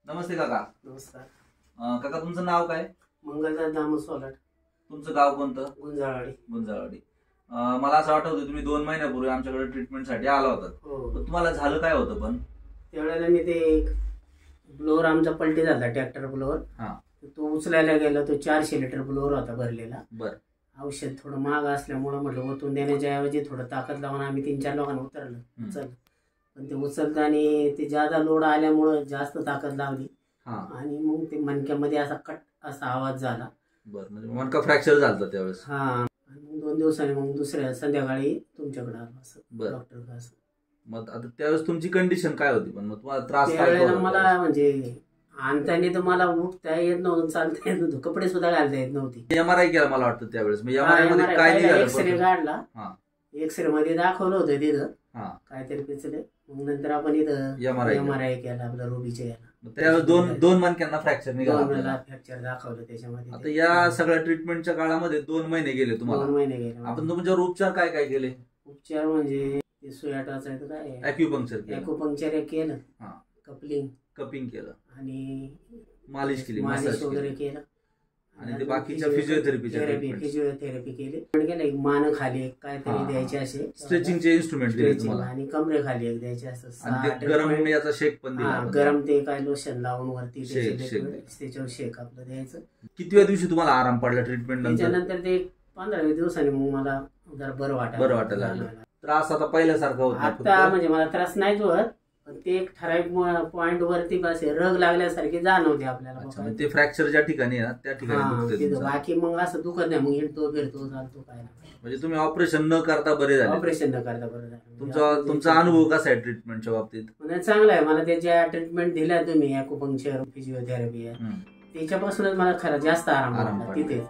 नमस्ते काका. नमस्कार. काका तुमचं नाव काय? मंगलदास दामू सोलाट. तुमचं गाव कोणतं? गुंजाळवाडी. गुंजाळवाडी. मला असं आठवतं तुम्ही 2 महिन्यापूर्वी आमच्याकडे ट्रीटमेंटसाठी आला होता. हो. पण तुम्हाला झालं काय होतं? पण त्यावेळेला मी ते ब्लोअर आमचा पलटी झाला, ट्रॅक्टर ब्लोअर. हा. तो उचलायला गेला, तो 400 लिटर ब्लोअर होता भरलेला. बर. औषध थोडं महाग असल्यामुळं म्हटलं ओतून देण्याच्या ऐवजी थोडं ताकद लावून आम्ही 3-4 लोकांना उचललं. पण ते उचलतं आणि ते जादा लोड आल्यामुळं जास्त ताकद लावली आणि मग ते मणक्यामध्ये असा कट असा आवाज झाला. बर. म्हणजे मणका फ्रॅक्चर झाला त्यावेळेस? हा. आणि 2 दिवसांनी मग दुसऱ्या संध्याकाळी तुमच्याकडे आलो असं डॉक्टर. असं मग आता त्यावेळेस तुमची कंडिशन काय होती? पण मग तुम्हाला त्रास त्यावेळेला मला म्हणजे आणताना तर मला उठता येत नव्हतं, चालता येत नव्हतं, कपडे सुद्धा घालता येत नव्हती. MRI केला मला वाटतं त्यावेळेस. एक्सरे काढला. एक्सरे मध्ये दाखवलं होतं तिथं काहीतरी पिचले. मग नंतर आपण इथं MRI केला आपला रोबीच्या याला. त्यावेळेस दोन मणक्यांना फ्रॅक्चर निघाला. फ्रॅक्चर दाखवलं त्याच्यामध्ये. आता या सगळ्या ट्रीटमेंटच्या काळामध्ये 2 महिने गेले तुम्हाला. 2 महिने गेले. आपण तुमच्यावर उपचार काय काय केले? उपचार म्हणजे सुया टाचायचं काय, ॲक्युपंक्चर केलं, कपिंग केलं आणि मालिश केली, मालिश वगैरे केलं. आणि ते बाकीच्या फिजिओथेरपी केलं. मान खाली काहीतरी द्यायचे असे स्ट्रेचिंगचे इन्स्ट्रुमेंट दिले तुम्हाला आणि कमरे खाली एक द्यायचे असं. गरम याचा शेक पण दिला. गरम ते काय लोशन लावून वरती त्याच्यावर शेक आपलं द्यायचं. कितव्या दिवशी तुम्हाला आराम पडला ट्रीटमेंट त्याच्यानंतर ते 15व्या दिवसांनी मग मला जरा बरं वाटायला लागलं. त्रास आता पहिल्यासारखा होत आता म्हणजे मला त्रास नाहीच होत, पण ते एक ठराविक पॉइंट वरती बस रग लागल्यासारखी जाणवते आपल्याला. ते फ्रॅक्चरच्या ठिकाणी ना त्या ठिकाणी. बाकी मग असं दुखत नाही, मग हिंडतो फिरतो चालतो काय नाही. म्हणजे तुम्ही ऑपरेशन न करता बरे झाले? ऑपरेशन न करता बरं झालं. तुमचा अनुभव कसा आहे ट्रीटमेंटच्या बाबतीत? म्हणजे चांगला आहे. मला त्याच्या ट्रीटमेंट दिल्या तुम्ही, ॲक्युपंक्चर, फिजिओथेरपी, त्याच्यापासूनच मला खरं जास्त आराम तिथे.